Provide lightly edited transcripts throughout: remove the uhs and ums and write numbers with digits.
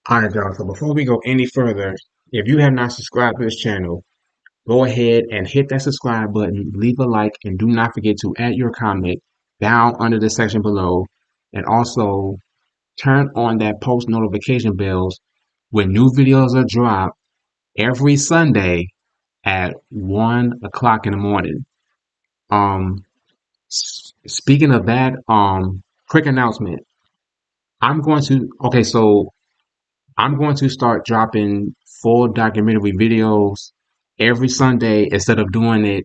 Alright, y'all. So before we go any further, if you have not subscribed to this channel, go ahead and hit that subscribe button, leave a like, and do not forget to add your comment down under the section below. And also turn on that post notification bells when new videos are dropped every Sunday at 1 o'clock in the morning. Um, Speaking of that, quick announcement. So I'm going to start dropping full documentary videos every Sunday instead of doing it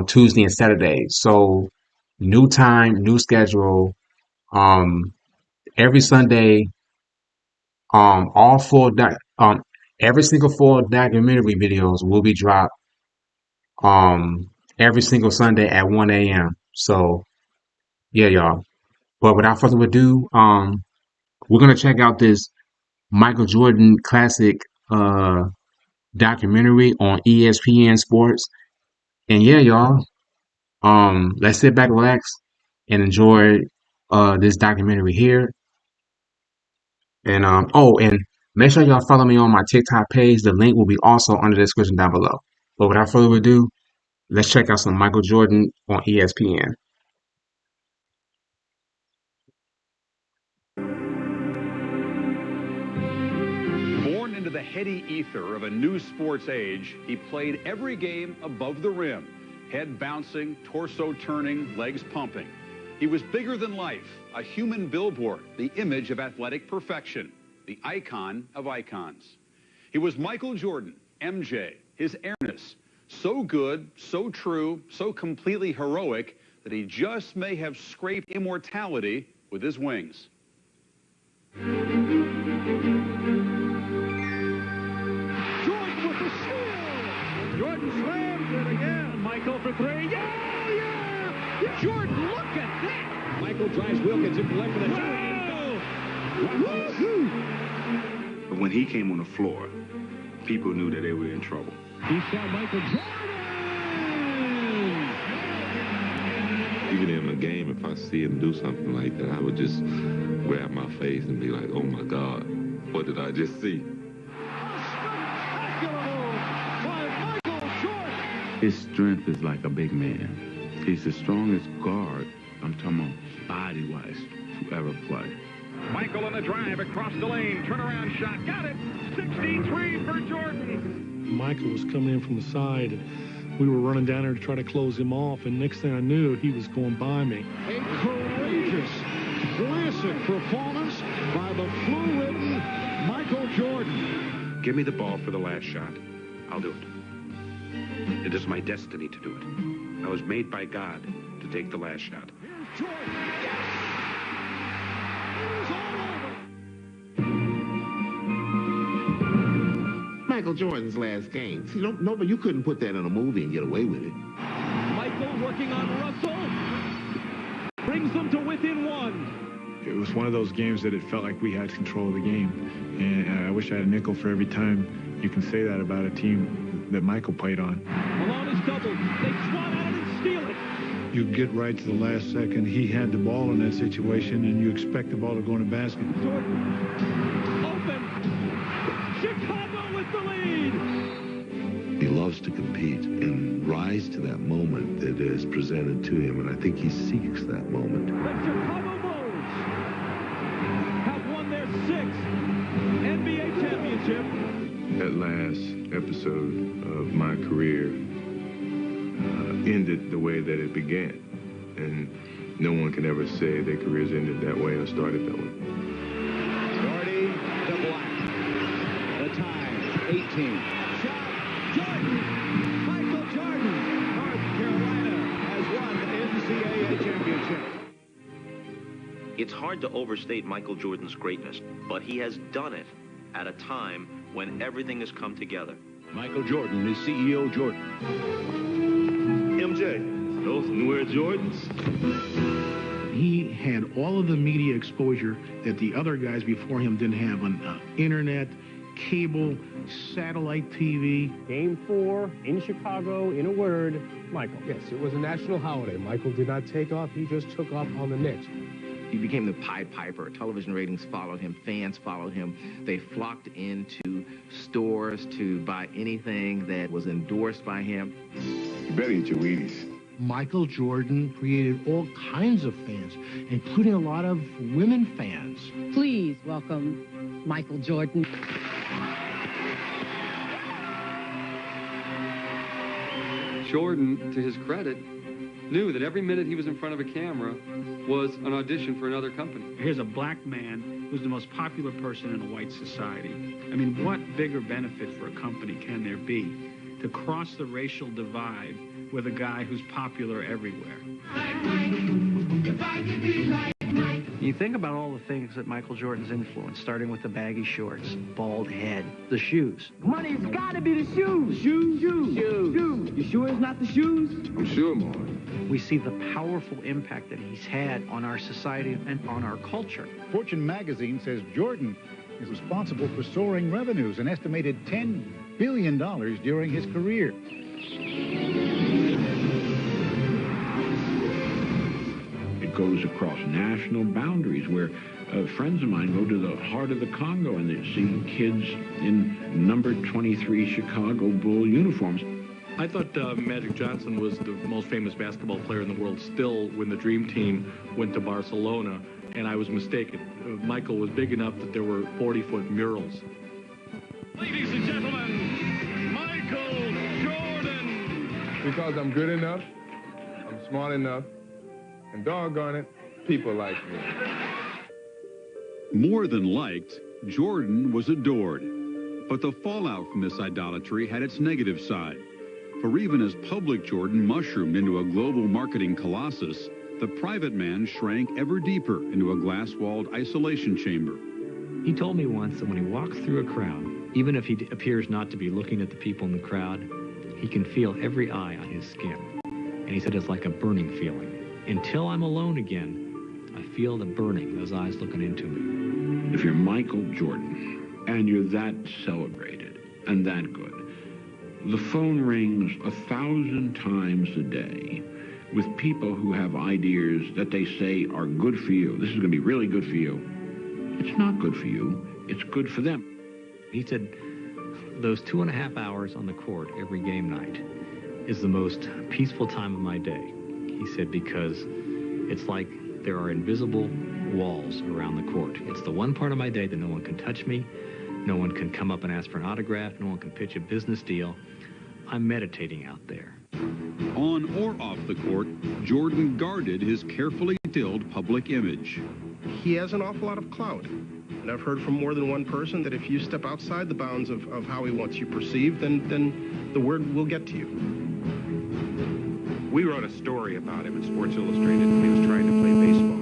Tuesday and Saturday. So new time, new schedule. Um, every Sunday, all every single full documentary videos will be dropped every single Sunday at 1 a.m. So yeah, y'all. But without further ado, we're gonna check out this Michael Jordan classic documentary on ESPN Sports. And yeah, y'all, let's sit back, relax, and enjoy this documentary here. And make sure y'all follow me on my TikTok page. The link will be also under the description down below. But without further ado, let's check out some Michael Jordan on ESPN. Born into the heady ether of a new sports age, he played every game above the rim, head bouncing, torso turning, legs pumping. He was bigger than life, a human billboard, the image of athletic perfection, the icon of icons. He was Michael Jordan, MJ, his airness, so good, so true, so completely heroic that he just may have scraped immortality with his wings. Jordan slams it again. Michael for three. Yeah! Jordan, look at that! Michael drives Wilkins into left for the shot. But when he came on the floor, people knew that they were in trouble. He saw Michael Jordan! Even in a game, if I see him do something like that, I would just grab my face and be like, oh my God, what did I just see? His strength is like a big man. He's the strongest guard, I'm talking about body-wise, to ever play. Michael on the drive across the lane. Turnaround shot. Got it. 63 for Jordan. Michael was coming in from the side. And we were running down there to try to close him off. And next thing I knew, he was going by me. A courageous, classic performance by the flu-ridden Michael Jordan. Give me the ball for the last shot. I'll do it. It is my destiny to do it. I was made by God to take the last shot. Here's Jordan. Yes! It is all over. Michael Jordan's last game. See, but you couldn't put that in a movie and get away with it. Michael working on Russell. Brings them to within one. It was one of those games that it felt like we had control of the game. And I wish I had a nickel for every time you can say that about a team that Michael played on. Malone is doubled. They swat at it and steal it. You get right to the last second. He had the ball in that situation, and you expect the ball to go in the basket. Jordan open. Chicago with the lead. He loves to compete and rise to that moment that is presented to him, and I think he seeks that moment. The Chicago Bulls have won their 6th NBA championship. That last episode of my career ended the way that it began. And no one can ever say their careers ended that way or started that way. Gordy to Black. The time, 18. Shot, Jordan! Michael Jordan! North Carolina has won the NCAA championship. It's hard to overstate Michael Jordan's greatness, but he has done it at a time when everything has come together. Michael Jordan is CEO Jordan. MJ, those newer Jordans. He had all of the media exposure that the other guys before him didn't have on internet, cable, satellite TV. Game 4 in Chicago, in a word, Michael. Yes, it was a national holiday. Michael did not take off. He just took off on the Knicks. He became the Pied Piper. Television ratings followed him. Fans followed him. They flocked into stores to buy anything that was endorsed by him. You better eat your Wheaties. Michael Jordan created all kinds of fans, including a lot of women fans. Please welcome Michael Jordan. Jordan, to his credit, knew that every minute he was in front of a camera was an audition for another company. Here's a black man who's the most popular person in a white society. I mean, what bigger benefit for a company can there be to cross the racial divide with a guy who's popular everywhere? You think about all the things that Michael Jordan's influenced, starting with the baggy shorts, bald head, the shoes. Money's gotta be the shoes. Shoes. You sure it's not the shoes? I'm sure, Mark. We see the powerful impact that he's had on our society and on our culture. Fortune magazine says Jordan is responsible for soaring revenues, an estimated $10 billion during his career. It goes across national boundaries where friends of mine go to the heart of the Congo and they see kids in number 23 Chicago Bull uniforms. I thought Magic Johnson was the most famous basketball player in the world still when the Dream Team went to Barcelona, and I was mistaken. Michael was big enough that there were 40-foot murals. Ladies and gentlemen, Michael Jordan. Because I'm good enough, I'm smart enough, and doggone it, people like me. More than liked, Jordan was adored. But the fallout from this idolatry had its negative side. For even as public Jordan mushroomed into a global marketing colossus, the private man shrank ever deeper into a glass-walled isolation chamber. He told me once that when he walks through a crowd, even if he appears not to be looking at the people in the crowd, he can feel every eye on his skin. And he said it's like a burning feeling. Until I'm alone again, I feel the burning, those eyes looking into me. If you're Michael Jordan and you're that celebrated and that good, the phone rings 1,000 times a day with people who have ideas that they say are good for you. This is going to be really good for you. It's not good for you. It's good for them. He said those 2.5 hours on the court every game night is the most peaceful time of my day. He said because it's like there are invisible walls around the court. It's the one part of my day that no one can touch me. No one can come up and ask for an autograph. No one can pitch a business deal. I'm meditating out there. On or off the court, Jordan guarded his carefully tilled public image. He has an awful lot of clout. And I've heard from more than one person that if you step outside the bounds of how he wants you perceived, then the word will get to you. We wrote a story about him in Sports Illustrated when he was trying to play baseball.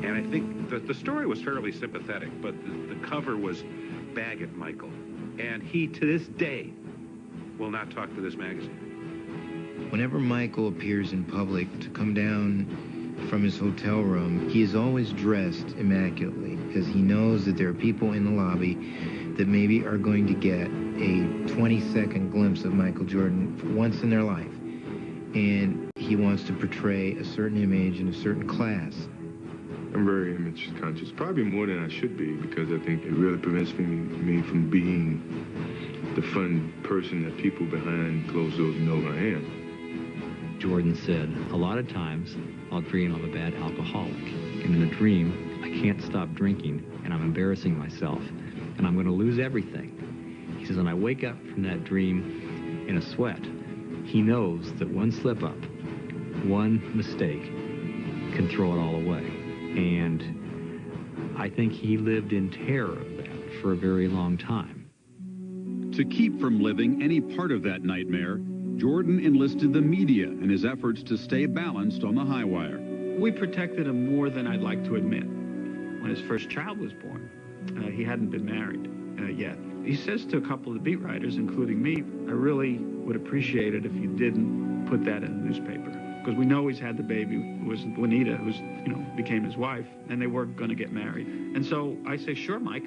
And I think that the story was fairly sympathetic, but the cover was Bag It, Michael. And he, to this day, will not talk to this magazine. Whenever Michael appears in public to come down from his hotel room, he is always dressed immaculately because he knows that there are people in the lobby that maybe are going to get a 20-second glimpse of Michael Jordan once in their life. And he wants to portray a certain image in a certain class. I'm very image conscious, probably more than I should be, because I think it really prevents me from being the fun person that people behind closed doors know I am. Jordan said, a lot of times I'll dream I'm a bad alcoholic. And in a dream, I can't stop drinking and I'm embarrassing myself and I'm going to lose everything. He says, and I wake up from that dream in a sweat. He knows that one slip up, one mistake can throw it all away. And I think he lived in terror of that for a very long time. To keep from living any part of that nightmare, Jordan enlisted the media in his efforts to stay balanced on the high wire. We protected him more than I'd like to admit. When his first child was born, he hadn't been married yet. He says to a couple of the beat writers, including me, I really would appreciate it if you didn't put that in the newspaper. Because we know he's had the baby, who was Juanita, who's, became his wife, and they were going to get married. And so I say, sure, Mike,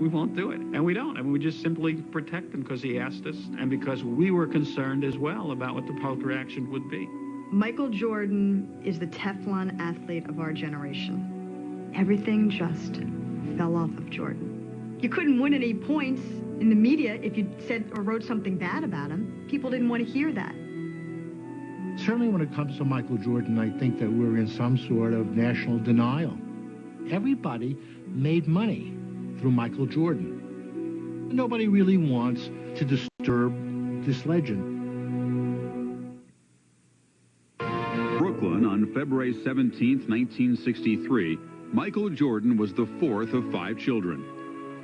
we won't do it. And we don't. I mean, we just simply protect him because he asked us and because we were concerned as well about what the public reaction would be. Michael Jordan is the Teflon athlete of our generation. Everything just fell off of Jordan. You couldn't win any points in the media if you said or wrote something bad about him. People didn't want to hear that. Certainly when it comes to Michael Jordan, I think that we're in some sort of national denial. Everybody made money through Michael Jordan. Nobody really wants to disturb this legend. Brooklyn on February 17, 1963, Michael Jordan was the fourth of 5 children.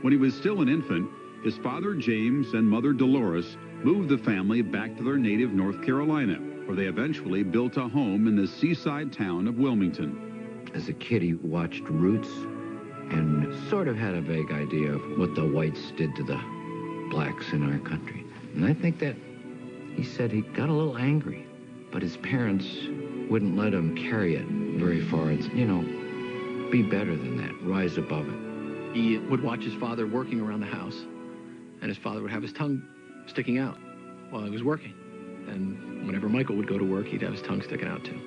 When he was still an infant, his father James and mother Dolores moved the family back to their native North Carolina, where they eventually built a home in the seaside town of Wilmington. As a kid, he watched Roots and sort of had a vague idea of what the whites did to the blacks in our country. And I think that he said he got a little angry, but his parents wouldn't let him carry it very far. It's, you know, be better than that, rise above it. He would watch his father working around the house, and his father would have his tongue sticking out while he was working. And whenever Michael would go to work, he'd have his tongue sticking out too.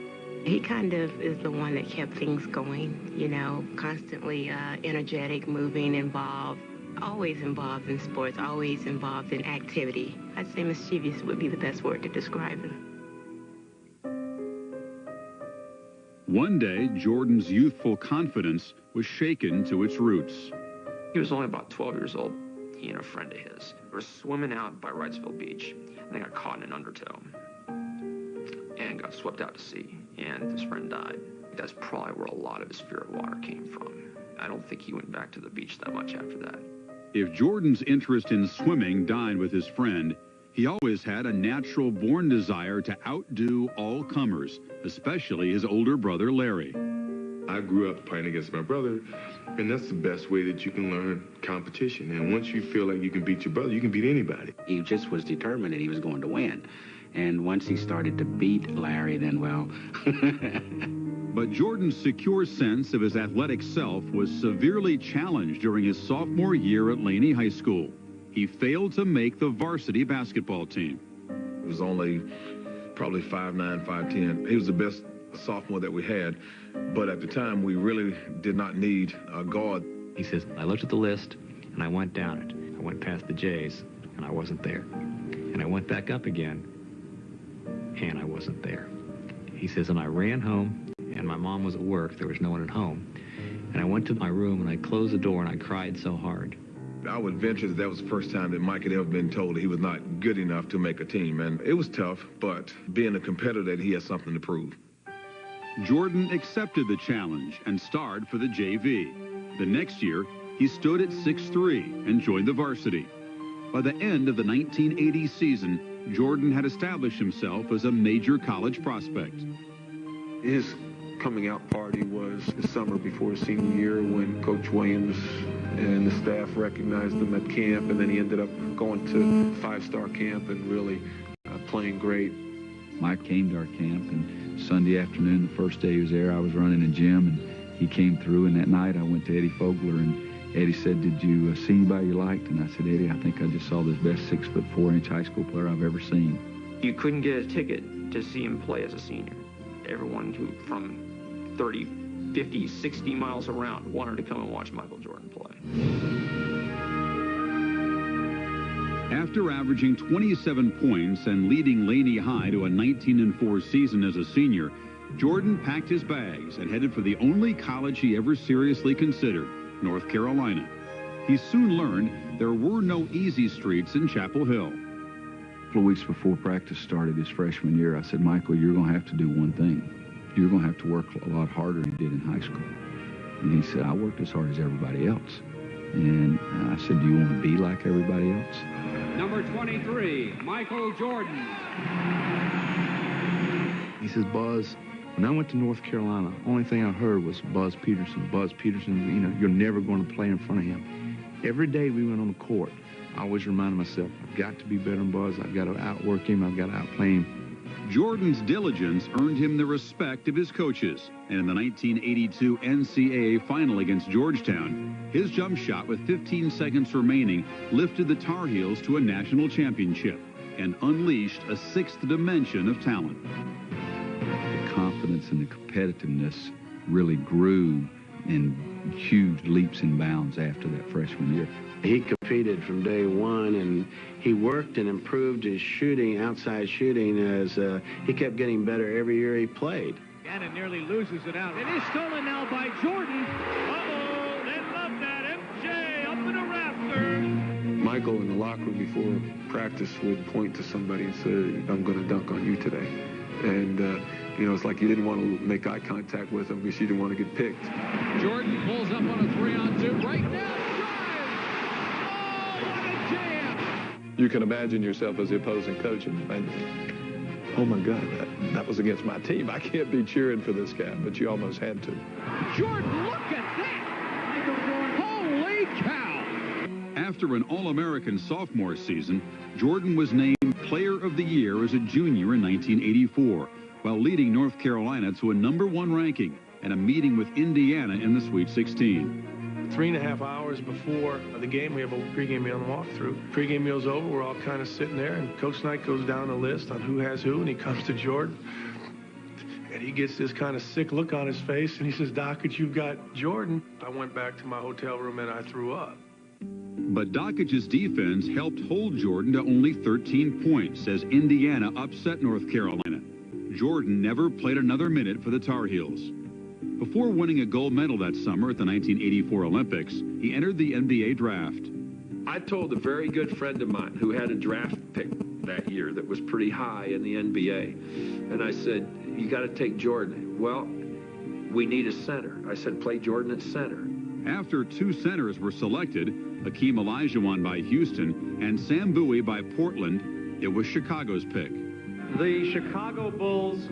He kind of is the one that kept things going, you know, constantly energetic, moving, involved, always involved in sports, always involved in activity. I'd say mischievous would be the best word to describe him. One day, Jordan's youthful confidence was shaken to its roots. He was only about 12 years old. He and a friend of his were swimming out by Wrightsville Beach, and they got caught in an undertow and got swept out to sea, and his friend died. That's probably where a lot of his fear of water came from. I don't think he went back to the beach that much after that. If Jordan's interest in swimming died with his friend, he always had a natural-born desire to outdo all comers, especially his older brother, Larry. I grew up playing against my brother, and that's the best way that you can learn competition. And once you feel like you can beat your brother, you can beat anybody. He just was determined that he was going to win. And once he started to beat Larry, then, well... But Jordan's secure sense of his athletic self was severely challenged during his sophomore year at Laney High School. He failed to make the varsity basketball team. He was only probably 5'9", 5'10". He was the best sophomore that we had, but at the time we really did not need a guard. He says, I looked at the list and I went down it. I went past the J's and I wasn't there. And I went back up again and I wasn't there. He says, and I ran home and my mom was at work. There was no one at home. And I went to my room and I closed the door and I cried so hard. I would venture that was the first time that Mike had ever been told that he was not good enough to make a team. And it was tough, but being a competitor, he had something to prove. Jordan accepted the challenge and starred for the JV. The next year, he stood at 6'3" and joined the varsity. By the end of the 1980 season, Jordan had established himself as a major college prospect. His coming out party was the summer before his senior year when Coach Williams and the staff recognized him at camp, and then he ended up going to five-star camp and really playing great. Mike came to our camp, and Sunday afternoon, the first day he was there, I was running a gym, and he came through, and that night I went to Eddie Fogler, and Eddie said, did you see anybody you liked? And I said, Eddie, I think I just saw the best 6'4" high school player I've ever seen. You couldn't get a ticket to see him play as a senior. Everyone who from 30, 50, 60 miles around wanted to come and watch Michael Jordan play. After averaging 27 points and leading Laney High to a 19-4 season as a senior, Jordan packed his bags and headed for the only college he ever seriously considered, North Carolina. He soon learned there were no easy streets in Chapel Hill. A couple of weeks before practice started his freshman year, I said, Michael, you're going to have to do one thing. You're going to have to work a lot harder than you did in high school. And he said, I worked as hard as everybody else. And I said, do you want to be like everybody else? Number 23, Michael Jordan. He says, Buzz, when I went to North Carolina, only thing I heard was Buzz Peterson. Buzz Peterson, you know, you're never going to play in front of him. Every day we went on the court, I always reminded myself, I've got to be better than Buzz. I've got to outwork him. I've got to outplay him. Jordan's diligence earned him the respect of his coaches. And in the 1982 NCAA final against Georgetown, his jump shot with 15 seconds remaining lifted the Tar Heels to a national championship and unleashed a sixth dimension of talent. confidence and the competitiveness really grew in huge leaps and bounds after that freshman year. He competed from day one, and he worked and improved his shooting, outside shooting, as he kept getting better every year he played. Gannon nearly loses it out. It is stolen now by Jordan. Uh-oh, they love that. MJ up in the rafters. Michael in the locker room before practice would point to somebody and say, I'm going to dunk on you today. And, you know, it's like you didn't want to make eye contact with him because you didn't want to get picked. Jordan pulls up on a 3-on-2 right now. Oh, what a jam! You can imagine yourself as the opposing coach and think, oh my God, that was against my team. I can't be cheering for this guy, but you almost had to. Jordan, look at that! Holy cow! After an All-American sophomore season, Jordan was named Player of the Year as a junior in 1984, while leading North Carolina to a #1 ranking and a meeting with Indiana in the Sweet 16. 3.5 hours before the game, we have a pregame meal and walkthrough. Pregame meal's over, we're all kind of sitting there, and Coach Knight goes down the list on who has who, and he comes to Jordan, and he gets this kind of sick look on his face, and he says, Dockage, you've got Jordan. I went back to my hotel room, and I threw up. But Dockage's defense helped hold Jordan to only 13 points as Indiana upset North Carolina. Jordan never played another minute for the Tar Heels. Before winning a gold medal that summer at the 1984 Olympics, he entered the NBA draft. I told a very good friend of mine who had a draft pick that year that was pretty high in the NBA, and I said, you got to take Jordan. Well, we need a center. I said, play Jordan at center. After 2 centers were selected, Hakeem Olajuwon by Houston and Sam Bowie by Portland, it was Chicago's pick. The Chicago Bulls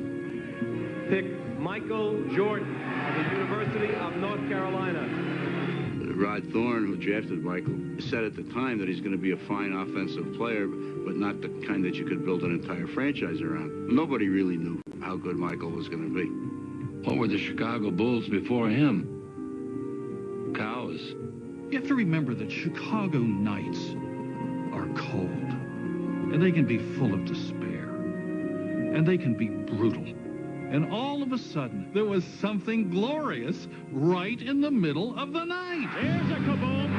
picked Michael Jordan of the University of North Carolina. Rod Thorne, who drafted Michael, said at the time that he's going to be a fine offensive player, but not the kind that you could build an entire franchise around. Nobody really knew how good Michael was going to be. What were the Chicago Bulls before him? Cows. You have to remember that Chicago nights are cold, and they can be full of despair, and they can be brutal. And all of a sudden, there was something glorious right in the middle of the night. There's a kaboom.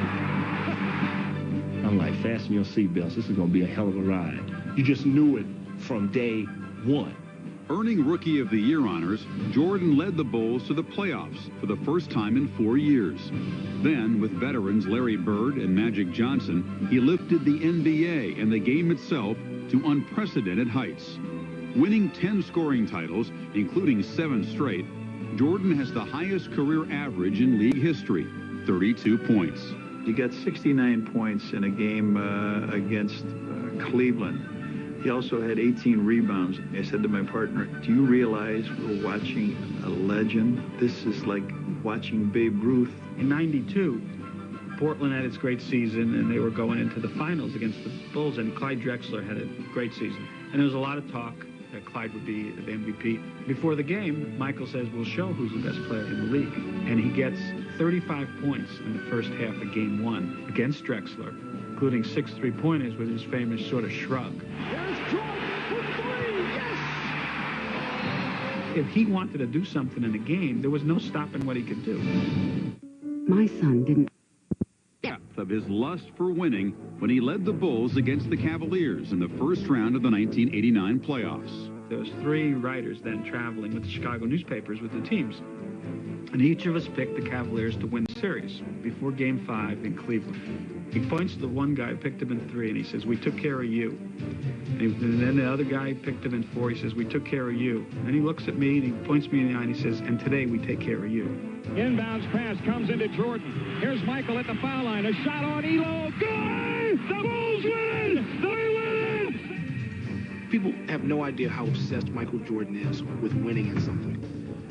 I'm like, fasten your seatbelts. This is going to be a hell of a ride. You just knew it from day one. Earning Rookie of the Year honors, Jordan led the Bulls to the playoffs for the first time in 4 years. Then, with veterans Larry Bird and Magic Johnson, he lifted the NBA and the game itself to unprecedented heights. Winning 10 scoring titles, including 7 straight, Jordan has the highest career average in league history, 32 points. He got 69 points in a game against Cleveland. He also had 18 rebounds. I said to my partner, do you realize we're watching a legend? This is like watching Babe Ruth. In '92, Portland had its great season, and they were going into the finals against the Bulls, and Clyde Drexler had a great season. And there was a lot of talk that Clyde would be the MVP. Before the game, Michael says, we'll show who's the best player in the league. And he gets 35 points in the first half of Game 1 against Drexler, including 6 3-pointers with his famous sort of shrug. There's Jordan for 3, yes! If he wanted to do something in a game, there was no stopping what he could do. My son didn't... Of his lust for winning when he led the Bulls against the Cavaliers in the first round of the 1989 playoffs. There was 3 writers then traveling with the Chicago newspapers with the teams. And each of us picked the Cavaliers to win the series before Game 5 in Cleveland. He points to the one guy who picked him in 3, and he says, we took care of you. And then the other guy picked him in 4, he says, we took care of you. And he looks at me, and he points me in the eye, and he says, and today we take care of you. Inbounds pass comes into Jordan. Here's Michael at the foul line. A shot on Elo. Good! The Bulls win! They win! People have no idea how obsessed Michael Jordan is with winning at something.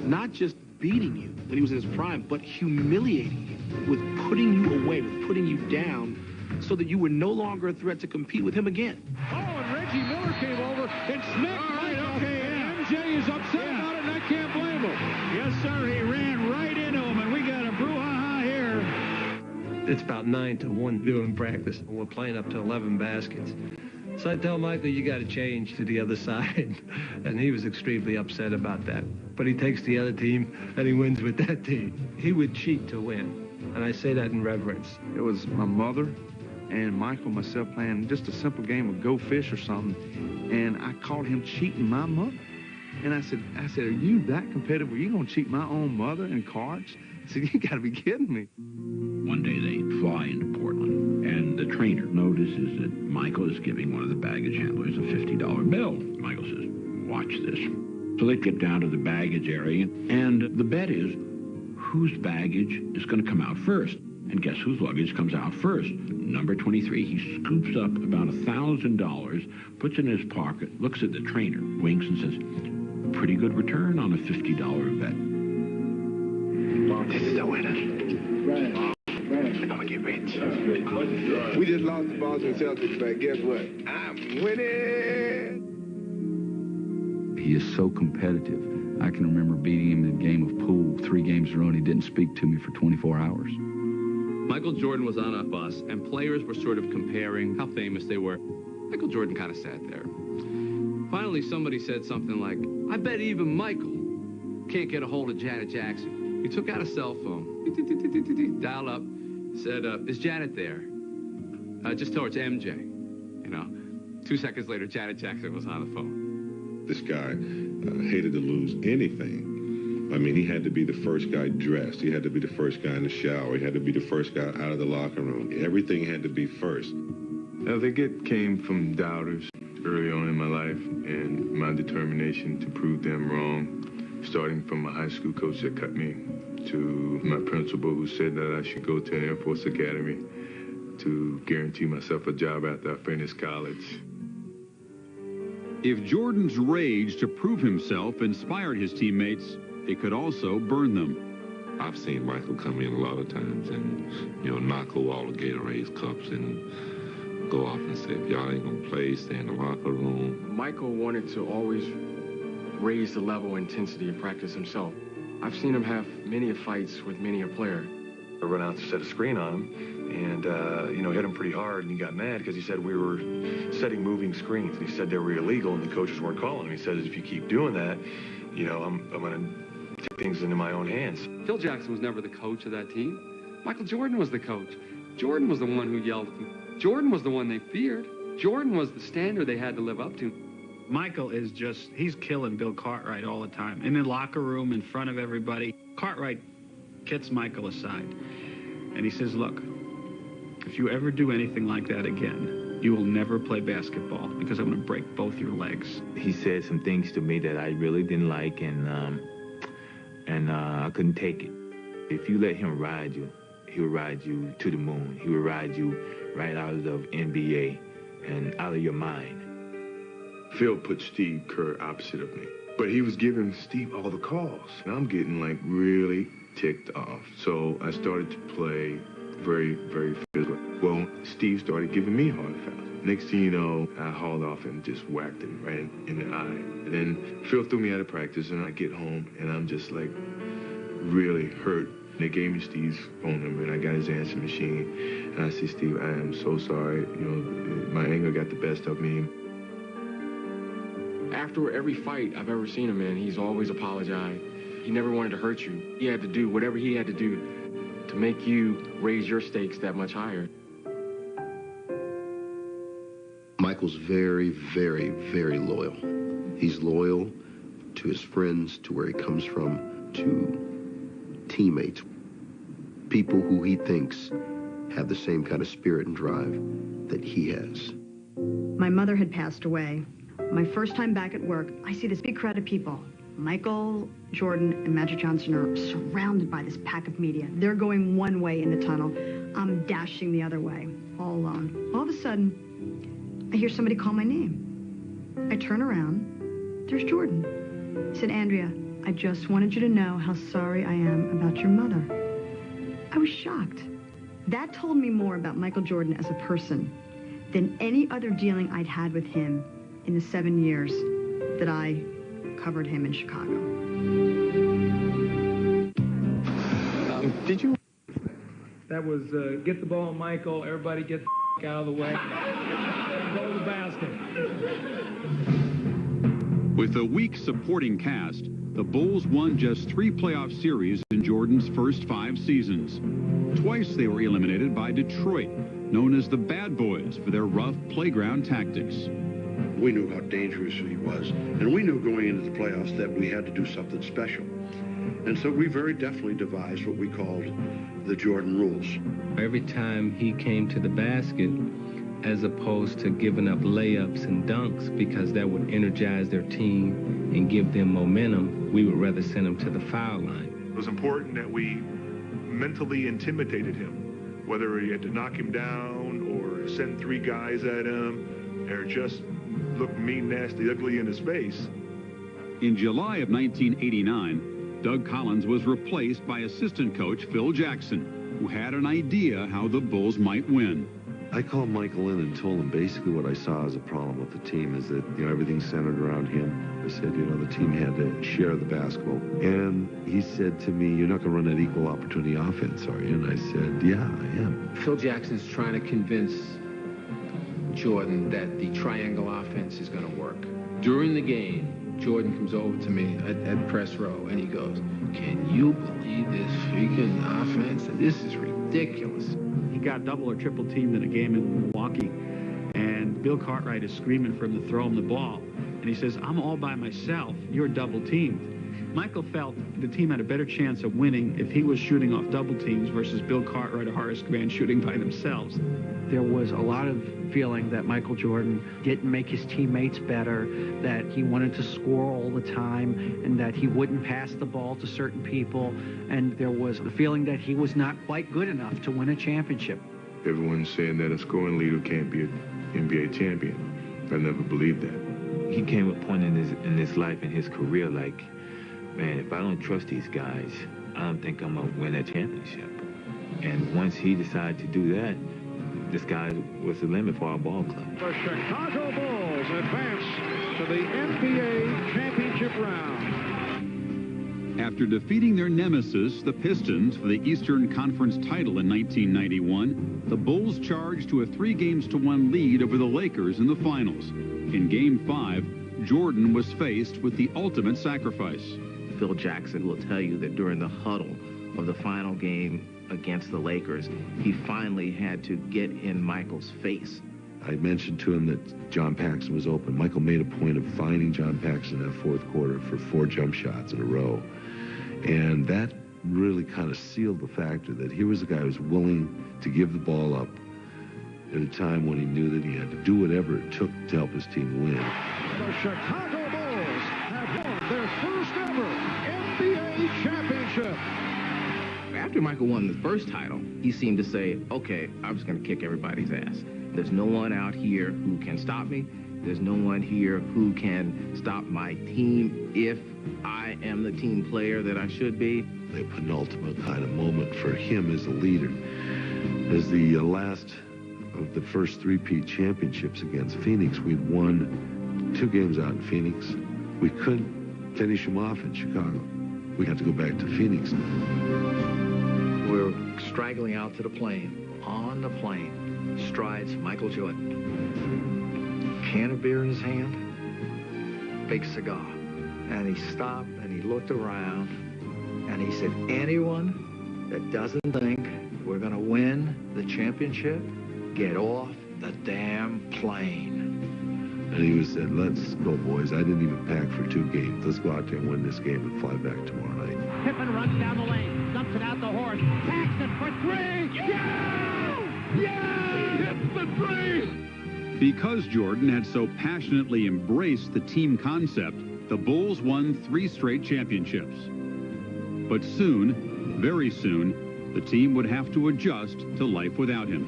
Not just beating you when he was in his prime, but humiliating you, with putting you away, with putting you down, so that you were no longer a threat to compete with him again. Oh, and Reggie Miller came over and smacked Michael. Okay, yeah. MJ is upset about it, and I can't blame him. Yes, sir, he ran right into him, and we got a brouhaha here. It's about 9 to 1 doing practice. We're playing up to 11 baskets. So I tell Michael, you got to change to the other side. And he was extremely upset about that. But he takes the other team and he wins with that team. He would cheat to win. And I say that in reverence. It was my mother and Michael and myself playing just a simple game of Go Fish or something. And I caught him cheating my mother. And I said, are you that competitive? Were you going to cheat my own mother in cards? I said, you got to be kidding me. One day they fly into Portland, and the trainer notices that Michael is giving one of the baggage handlers a $50 bill. Michael says, watch this. So they get down to the baggage area, and the bet is whose baggage is going to come out first. And guess whose luggage comes out first? Number 23. He scoops up about $1,000, puts it in his pocket, looks at the trainer, winks, and says, pretty good return on a $50 bet. This is the winner. I'm gonna get rich. We just lost the Boston Celtics, but guess what? I'm winning. He is so competitive. I can remember beating him in a game of pool 3 games in a row, and he didn't speak to me for 24 hours. Michael Jordan was on a bus, and players were sort of comparing how famous they were. Michael Jordan kind of sat there. Finally, somebody said something like, I bet even Michael can't get a hold of Janet Jackson. He took out a cell phone, dial up, said, is Janet there? Just tell her it's MJ. You know, 2 seconds later, Janet Jackson was on the phone. This guy hated to lose anything. I mean, he had to be the first guy dressed. He had to be the first guy in the shower. He had to be the first guy out of the locker room. Everything had to be first. I think it came from doubters early on in my life and my determination to prove them wrong, starting from my high school coach that cut me to my principal who said that I should go to an Air Force Academy to guarantee myself a job after I finished college. If Jordan's rage to prove himself inspired his teammates, it could also burn them. I've seen Michael come in a lot of times and, knock over all the Gatorade cups and go off and say, if y'all ain't gonna play, stay in the locker room. Michael wanted to always raise the level of intensity of practice himself. I've seen him have many fights with many a player. I run out to set a screen on him and, hit him pretty hard, and he got mad because he said we were setting moving screens. And he said they were illegal and the coaches weren't calling him. He said, if you keep doing that, I'm going to take things into my own hands. Phil Jackson was never the coach of that team. Michael Jordan was the coach. Jordan was the one who yelled at them. Jordan was the one they feared. Jordan was the standard they had to live up to. Michael is he's killing Bill Cartwright all the time. In the locker room, in front of everybody. Cartwright gets Michael aside. And he says, look, if you ever do anything like that again, you will never play basketball because I'm going to break both your legs. He said some things to me that I really didn't like, and I couldn't take it. If you let him ride you, he will ride you to the moon. He will ride you right out of the NBA and out of your mind. Phil put Steve Kerr opposite of me, but he was giving Steve all the calls. And I'm getting really ticked off. So I started to play very, very physical. Well, Steve started giving me hard fouls. Next thing you know, I hauled off and just whacked him right in the eye. And then Phil threw me out of practice, and I get home, and I'm just really hurt. They gave me Steve's phone number, and I got his answer machine. And I said, Steve, I am so sorry. My anger got the best of me. After every fight I've ever seen him in, he's always apologized. He never wanted to hurt you. He had to do whatever he had to do to make you raise your stakes that much higher. Michael's very, very, very loyal. He's loyal to his friends, to where he comes from, to teammates, people who he thinks have the same kind of spirit and drive that he has. My mother had passed away. My first time back at work, I see this big crowd of people. Michael Jordan and Magic Johnson are surrounded by this pack of media. They're going one way in the tunnel. I'm dashing the other way, all alone. All of a sudden, I hear somebody call my name. I turn around. There's Jordan. He said, Andrea, I just wanted you to know how sorry I am about your mother. I was shocked. That told me more about Michael Jordan as a person than any other dealing I'd had with him in the 7 years that I covered him in Chicago. Did you? That was get the ball, Michael. Everybody get the out of the way. Go to the basket. With a weak supporting cast, the Bulls won just 3 playoff series in Jordan's first 5 seasons. Twice they were eliminated by Detroit, known as the Bad Boys for their rough playground tactics. We knew how dangerous he was, and we knew going into the playoffs that we had to do something special. And so we very definitely devised what we called the Jordan rules. Every time he came to the basket, as opposed to giving up layups and dunks because that would energize their team and give them momentum, we would rather send them to the foul line. It was important that we mentally intimidated him, whether he had to knock him down or send 3 guys at him or just look mean, nasty, ugly in his face. In July of 1989, Doug Collins was replaced by assistant coach Phil Jackson, who had an idea how the Bulls might win. I called Michael in and told him basically what I saw as a problem with the team is that, everything's centered around him. I said, the team had to share the basketball. And he said to me, you're not going to run that equal opportunity offense, are you? And I said, yeah, I am. Phil Jackson's trying to convince Jordan that the triangle offense is going to work. During the game, Jordan comes over to me at press row, and he goes, can you believe this freaking offense? This is ridiculous. He got double or triple teamed in a game in Milwaukee, and Bill Cartwright is screaming for him to throw him the ball. And he says, I'm all by myself. You're double teamed. Michael felt the team had a better chance of winning if he was shooting off double teams versus Bill Cartwright or Horace Grant shooting by themselves. There was a lot of feeling that Michael Jordan didn't make his teammates better, that he wanted to score all the time, and that he wouldn't pass the ball to certain people, and there was a feeling that he was not quite good enough to win a championship. Everyone's saying that a scoring leader can't be an NBA champion. I never believed that. He came a point in his life, in his career, like, man, if I don't trust these guys, I don't think I'm going to win a championship. And once he decided to do that, the sky was the limit for our ball club. The Chicago Bulls advance to the NBA championship round. After defeating their nemesis, the Pistons, for the Eastern Conference title in 1991, the Bulls charged to a 3-1 lead over the Lakers in the finals. In Game 5, Jordan was faced with the ultimate sacrifice. Phil Jackson will tell you that during the huddle of the final game against the Lakers, he finally had to get in Michael's face. I mentioned to him that John Paxson was open. Michael made a point of finding John Paxson in that 4th quarter for 4 jump shots in a row. And that really kind of sealed the factor that here was a guy who was willing to give the ball up at a time when he knew that he had to do whatever it took to help his team win. The Chicago Bulls have won their first ever NBA championship. After Michael won the first title, he seemed to say, okay, I'm just going to kick everybody's ass. There's no one out here who can stop me. There's no one here who can stop my team if I am the team player that I should be. A penultimate kind of moment for him as a leader. As the last of the first three-peat championships against Phoenix, we'd won 2 games out in Phoenix. We couldn't finish them off in Chicago. We had to go back to Phoenix. We're straggling out to the plane. On the plane strides Michael Jordan. Can of beer in his hand, big cigar. And he stopped and he looked around and he said, anyone that doesn't think we're going to win the championship, get off the damn plane. And he said, let's go, boys. I didn't even pack for 2 games. Let's go out there and win this game and fly back tomorrow night. Pippen runs down the lane, dumps it out the horse, Paxson for 3. Yeah! Yeah! He hits the 3! Because Jordan had so passionately embraced the team concept, the Bulls won 3 straight championships. But soon, very soon, the team would have to adjust to life without him.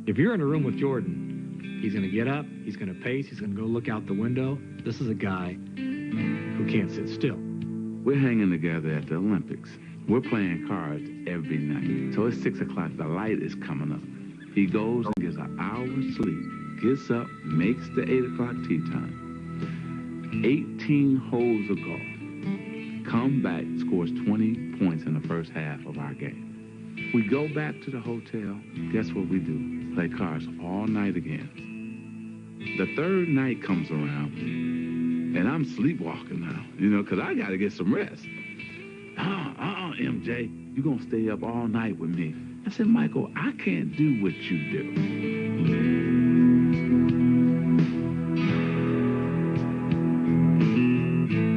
If you're in a room with Jordan, he's going to get up, he's going to pace, he's going to go look out the window. This is a guy who can't sit still. We're hanging together at the Olympics. We're playing cards every night. So it's 6 o'clock, the light is coming up. He goes and gets an hour's sleep, gets up, makes the 8 o'clock tea time. 18 holes of golf. Come back, scores 20 points in the first half of our game. We go back to the hotel. Guess what we do? Play cards all night again. The third night comes around, and I'm sleepwalking now, you know, because I got to get some rest. MJ, you're going to stay up all night with me. I said, Michael, I can't do what you do.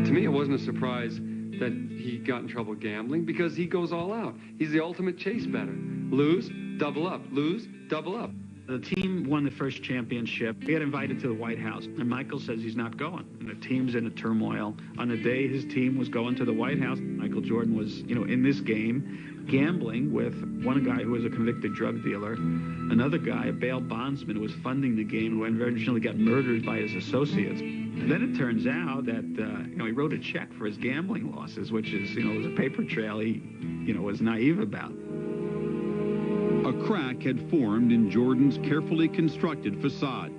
To me, it wasn't a surprise that he got in trouble gambling because he goes all out. He's the ultimate chase better. Lose, double up. Lose, double up. The team won the first championship. He got invited to the White House, and Michael says he's not going. And the team's in a turmoil. On the day his team was going to the White House, Michael Jordan was, in this game, gambling with one guy who was a convicted drug dealer, another guy, a bail bondsman, who was funding the game, who eventually got murdered by his associates. And then it turns out that, he wrote a check for his gambling losses, which is, was a paper trail he, was naive about. A crack had formed in Jordan's carefully constructed facade.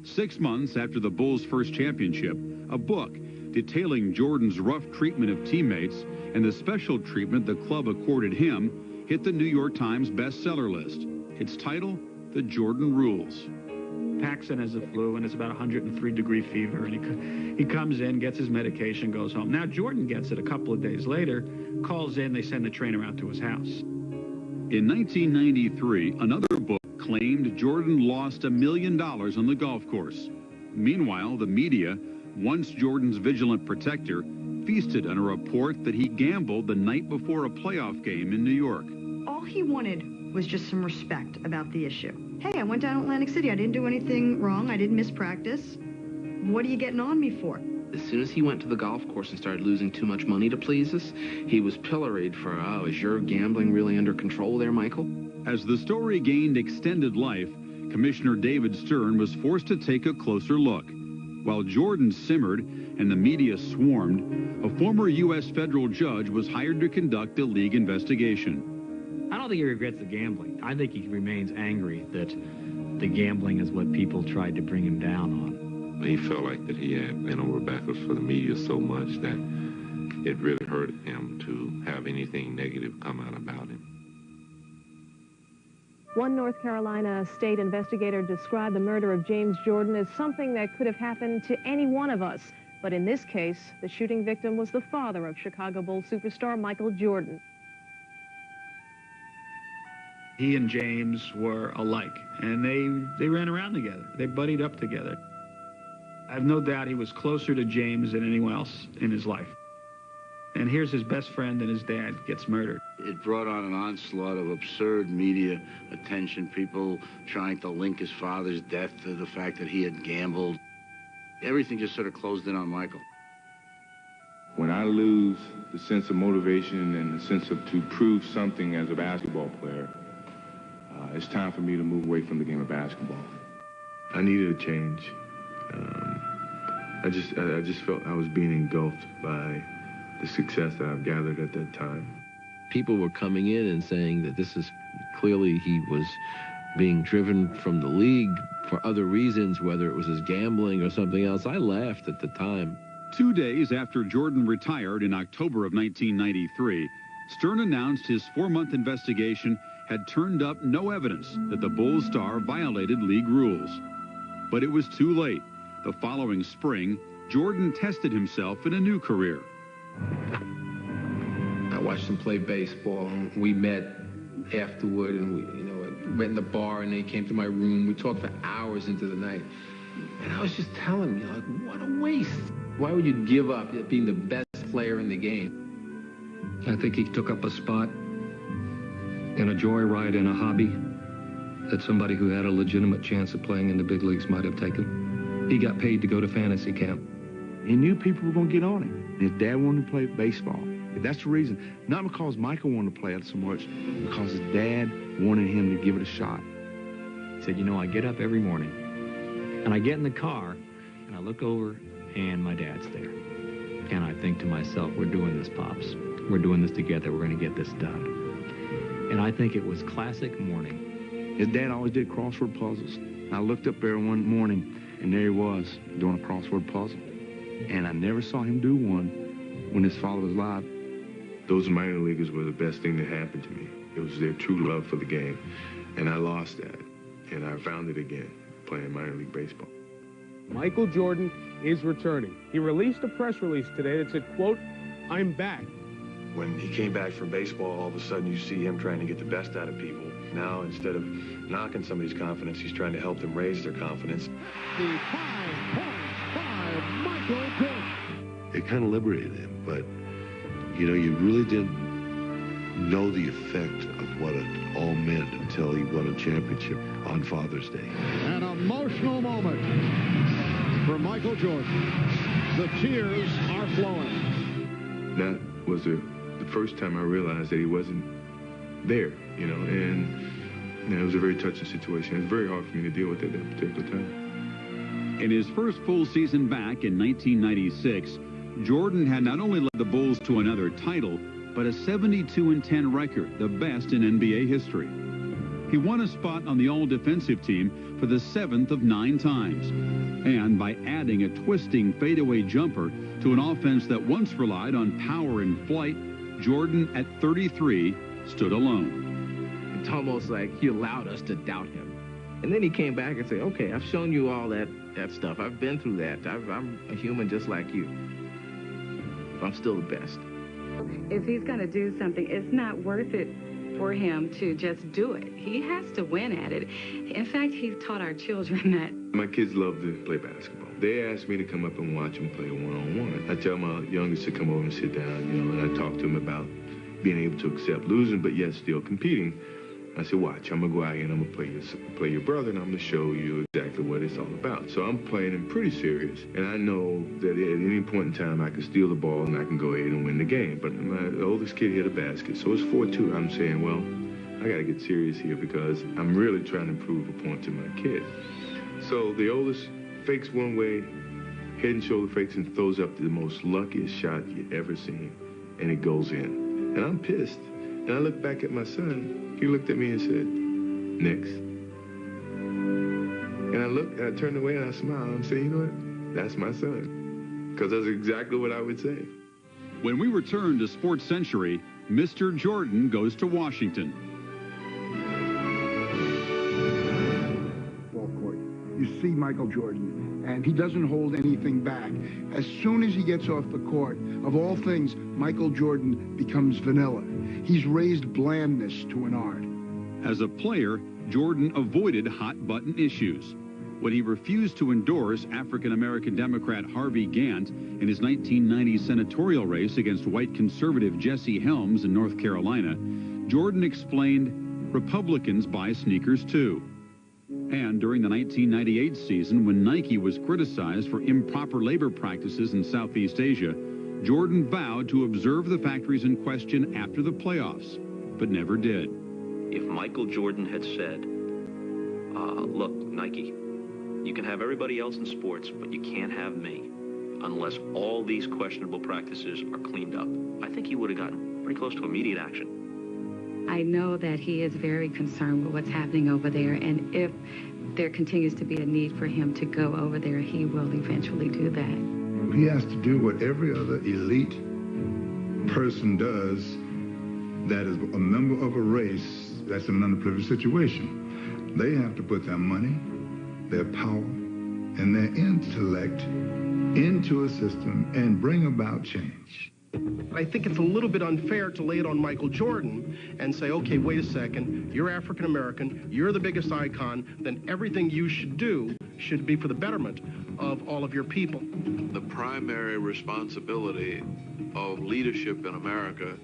6 months after the Bulls' first championship, a book detailing Jordan's rough treatment of teammates and the special treatment the club accorded him hit the New York Times bestseller list. Its title, The Jordan Rules. Paxson has the flu, and it's about 103-degree fever, and he comes in, gets his medication, goes home. Now, Jordan gets it a couple of days later, calls in, they send the trainer out to his house. In 1993, another book claimed Jordan lost $1 million on the golf course. Meanwhile, the media, once Jordan's vigilant protector, feasted on a report that he gambled the night before a playoff game in New York. All he wanted was just some respect about the issue. Hey, I went down to Atlantic City. I didn't do anything wrong. I didn't miss practice. What are you getting on me for? As soon as he went to the golf course and started losing too much money to please us, he was pilloried for, is your gambling really under control there, Michael? As the story gained extended life, Commissioner David Stern was forced to take a closer look. While Jordan simmered and the media swarmed, a former U.S. federal judge was hired to conduct a league investigation. I don't think he regrets the gambling. I think he remains angry that the gambling is what people tried to bring him down on. He felt like that he had been over backwards for the media so much that it really hurt him to have anything negative come out about him. One North Carolina state investigator described the murder of James Jordan as something that could have happened to any one of us. But in this case, the shooting victim was the father of Chicago Bulls superstar Michael Jordan. He and James were alike, and they ran around together. They buddied up together. I have no doubt he was closer to James than anyone else in his life. And here's his best friend and his dad gets murdered. It brought on an onslaught of absurd media attention, people trying to link his father's death to the fact that he had gambled. Everything just sort of closed in on Michael. When I lose the sense of motivation and the sense of to prove something as a basketball player, it's time for me to move away from the game of basketball. I needed a change. I just felt I was being engulfed by the success that I've gathered at that time. People were coming in and saying that this is clearly he was being driven from the league for other reasons, whether it was his gambling or something else. I laughed at the time. 2 days after Jordan retired in October of 1993, Stern announced his 4-month investigation had turned up no evidence that the Bulls star violated league rules. But it was too late. The following spring, Jordan tested himself in a new career. I watched him play baseball. We met afterward, and we, went in the bar, and then he came to my room. We talked for hours into the night. And I was just telling me, what a waste. Why would you give up being the best player in the game? I think he took up a spot in a joyride in a hobby that somebody who had a legitimate chance of playing in the big leagues might have taken. He got paid to go to fantasy camp. He knew people were going to get on him. His dad wanted to play baseball. That's the reason. Not because Michael wanted to play it so much, because his dad wanted him to give it a shot. He said, I get up every morning, and I get in the car, and I look over, and my dad's there. And I think to myself, we're doing this, Pops. We're doing this together. We're going to get this done. And I think it was classic morning. His dad always did crossword puzzles. I looked up there one morning, and there he was doing a crossword puzzle. And I never saw him do one when his father was alive. Those minor leaguers were the best thing that happened to me. It was their true love for the game. And I lost that. And I found it again, playing minor league baseball. Michael Jordan is returning. He released a press release today that said, quote, "I'm back." When he came back from baseball, all of a sudden you see him trying to get the best out of people. Now, instead of knocking somebody's confidence, he's trying to help them raise their confidence. The 5 points by Michael Jordan. It kind of liberated him, but, you know, you really didn't know the effect of what it all meant until he won a championship on Father's Day. An emotional moment for Michael Jordan. The tears are flowing. That was the first time I realized that he wasn't there, you know, and it was a very touching situation. It was very hard for me to deal with at that particular time. In his first full season back in 1996, Jordan had not only led the Bulls to another title, but a 72-10 record, the best in NBA history. He won a spot on the all-defensive team for the 7th of 9 times, and by adding a twisting fadeaway jumper to an offense that once relied on power and flight, Jordan at 33 stood alone. It's almost like he allowed us to doubt him. And then he came back and said, okay, I've shown you all that stuff. I've been through that. I'm a human just like you. I'm still the best. If he's going to do something, it's not worth it for him to just do it. He has to win at it. In fact, he's taught our children that. My kids love to play basketball. They ask me to come up and watch them play one-on-one. I tell my youngest to come over and sit down, you know, and I talk to him about being able to accept losing, but yet still competing. I said, watch, I'm going to go out here and I'm going to play your brother, and I'm going to show you exactly what it's all about. So I'm playing him pretty serious, and I know that at any point in time I can steal the ball and I can go ahead and win the game. But my oldest kid hit a basket, so it's 4-2. I'm saying, well, I got to get serious here because I'm really trying to prove a point to my kid. So the oldest fakes one way, head and shoulder fakes, and throws up the most luckiest shot you ever seen, and it goes in. And I'm pissed. And I look back at my son. He looked at me and said, next. And I looked, and I turned away, and I smiled. I'm saying, you know what? That's my son. Because that's exactly what I would say. When we return to Sports Century, Mr. Jordan goes to Washington. Ball court. You see Michael Jordan, and he doesn't hold anything back. As soon as he gets off the court, of all things, Michael Jordan becomes vanilla. He's raised blandness to an art. As a player, Jordan avoided hot-button issues. When he refused to endorse African-American Democrat Harvey Gantt in his 1990 senatorial race against white conservative Jesse Helms in North Carolina, Jordan explained, Republicans buy sneakers too. And during the 1998 season, when Nike was criticized for improper labor practices in Southeast Asia, Jordan vowed to observe the factories in question after the playoffs, but never did. If Michael Jordan had said, look, Nike, you can have everybody else in sports, but you can't have me unless all these questionable practices are cleaned up, I think he would have gotten pretty close to immediate action. I know that he is very concerned with what's happening over there, and if there continues to be a need for him to go over there, he will eventually do that. He has to do what every other elite person does that is a member of a race that's in an underprivileged situation. They have to put their money, their power, and their intellect into a system and bring about change. I think it's a little bit unfair to lay it on Michael Jordan and say, okay, wait a second, you're African American, you're the biggest icon, then everything you should do should be for the betterment of all of your people. The primary responsibility of leadership in America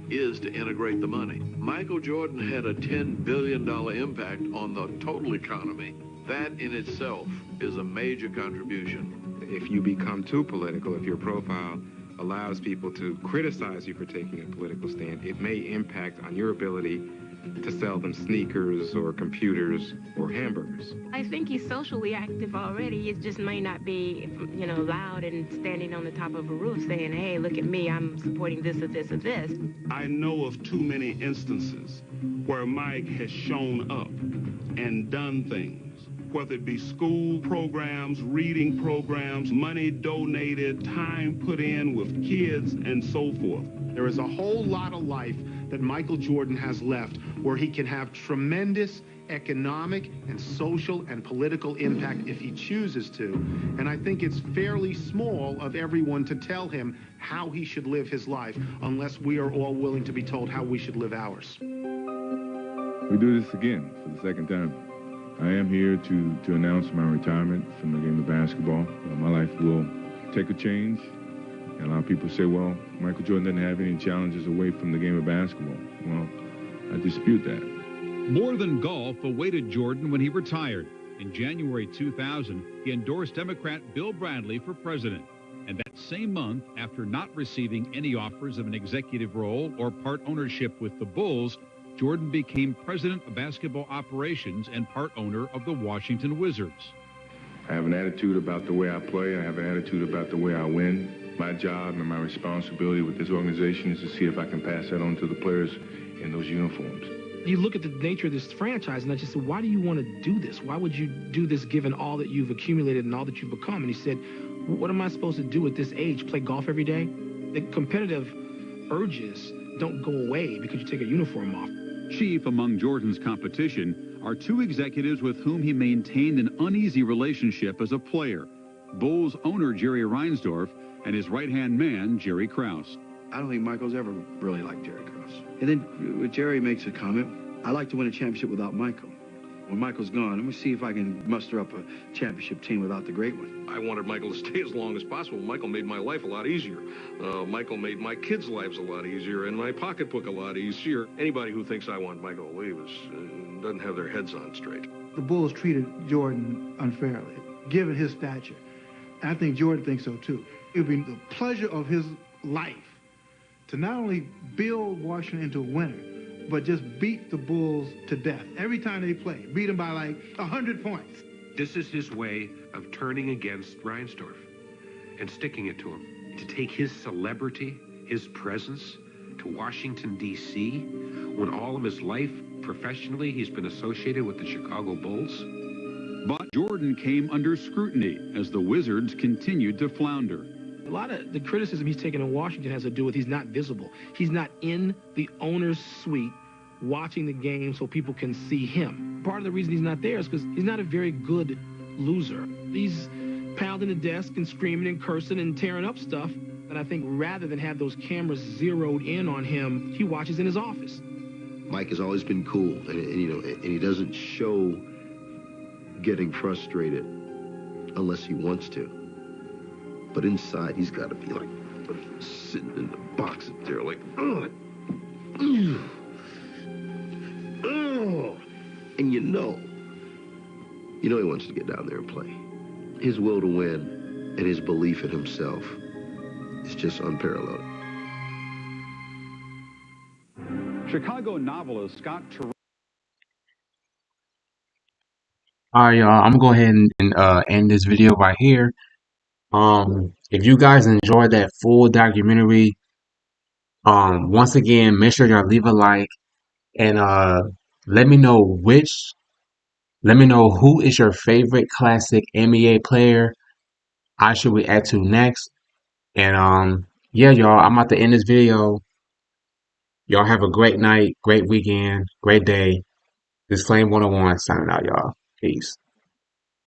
is to integrate the money. Michael Jordan had a $10 billion impact on the total economy. That in itself is a major contribution. If you become too political, if your profile allows people to criticize you for taking a political stand, it may impact on your ability to sell them sneakers or computers or hamburgers. I think he's socially active already. It just may not be, you know, loud and standing on the top of a roof saying, hey, look at me, I'm supporting this or this or this. I know of too many instances where Mike has shown up and done things, whether it be school programs, reading programs, money donated, time put in with kids, and so forth. There is a whole lot of life that Michael Jordan has left where he can have tremendous economic and social and political impact if he chooses to. And I think it's fairly small of everyone to tell him how he should live his life unless we are all willing to be told how we should live ours. We do this again for the second time. I am here to announce my retirement from the game of basketball. My life will take a change. And a lot of people say, well, Michael Jordan didn't have any challenges away from the game of basketball. Well, I dispute that. More than golf awaited Jordan when he retired. In January 2000, he endorsed Democrat Bill Bradley for president. And that same month, after not receiving any offers of an executive role or part ownership with the Bulls, Jordan became president of basketball operations and part owner of the Washington Wizards. I have an attitude about the way I play. I have an attitude about the way I win. My job and my responsibility with this organization is to see if I can pass that on to the players in those uniforms. You look at the nature of this franchise, and I just said, why do you want to do this? Why would you do this given all that you've accumulated and all that you've become? And he said, what am I supposed to do at this age? Play golf every day? The competitive urges don't go away because you take a uniform off. Chief among Jordan's competition are two executives with whom he maintained an uneasy relationship as a player. Bulls owner Jerry Reinsdorf and his right-hand man, Jerry Krause. I don't think Michael's ever really liked Jerry Krause. And then Jerry makes a comment, I like to win a championship without Michael. When Michael's gone, let me see if I can muster up a championship team without the great one. I wanted Michael to stay as long as possible. Michael made my life a lot easier. Michael made my kids' lives a lot easier and my pocketbook a lot easier. Anybody who thinks I want Michael to leave doesn't have their heads on straight. The Bulls treated Jordan unfairly, given his stature. And I think Jordan thinks so too. It would be the pleasure of his life to not only build Washington into a winner, but just beat the Bulls to death. Every time they play, beat them by like 100 points. This is his way of turning against Reinsdorf and sticking it to him. To take his celebrity, his presence to Washington, D.C., when all of his life, professionally, he's been associated with the Chicago Bulls. But Jordan came under scrutiny as the Wizards continued to flounder. A lot of the criticism he's taken in Washington has to do with he's not visible. He's not in the owner's suite watching the game so people can see him. Part of the reason he's not there is because he's not a very good loser. He's pounding the desk and screaming and cursing and tearing up stuff. And I think rather than have those cameras zeroed in on him, he watches in his office. Mike has always been cool, and he doesn't show getting frustrated unless he wants to. But inside, he's got to be like sitting in the box up there, like, ugh, and you know he wants to get down there and play. His will to win and his belief in himself is just unparalleled. Chicago novelist Scott Turow. All right, y'all. I'm gonna go ahead and end this video right here. If you guys enjoyed that full documentary, once again, make sure y'all leave a like and let me know who is your favorite classic NBA player I should react to next. And yeah, y'all, I'm about to end this video. Y'all have a great night, great weekend, great day. This Flame 101 signing out, y'all. Peace.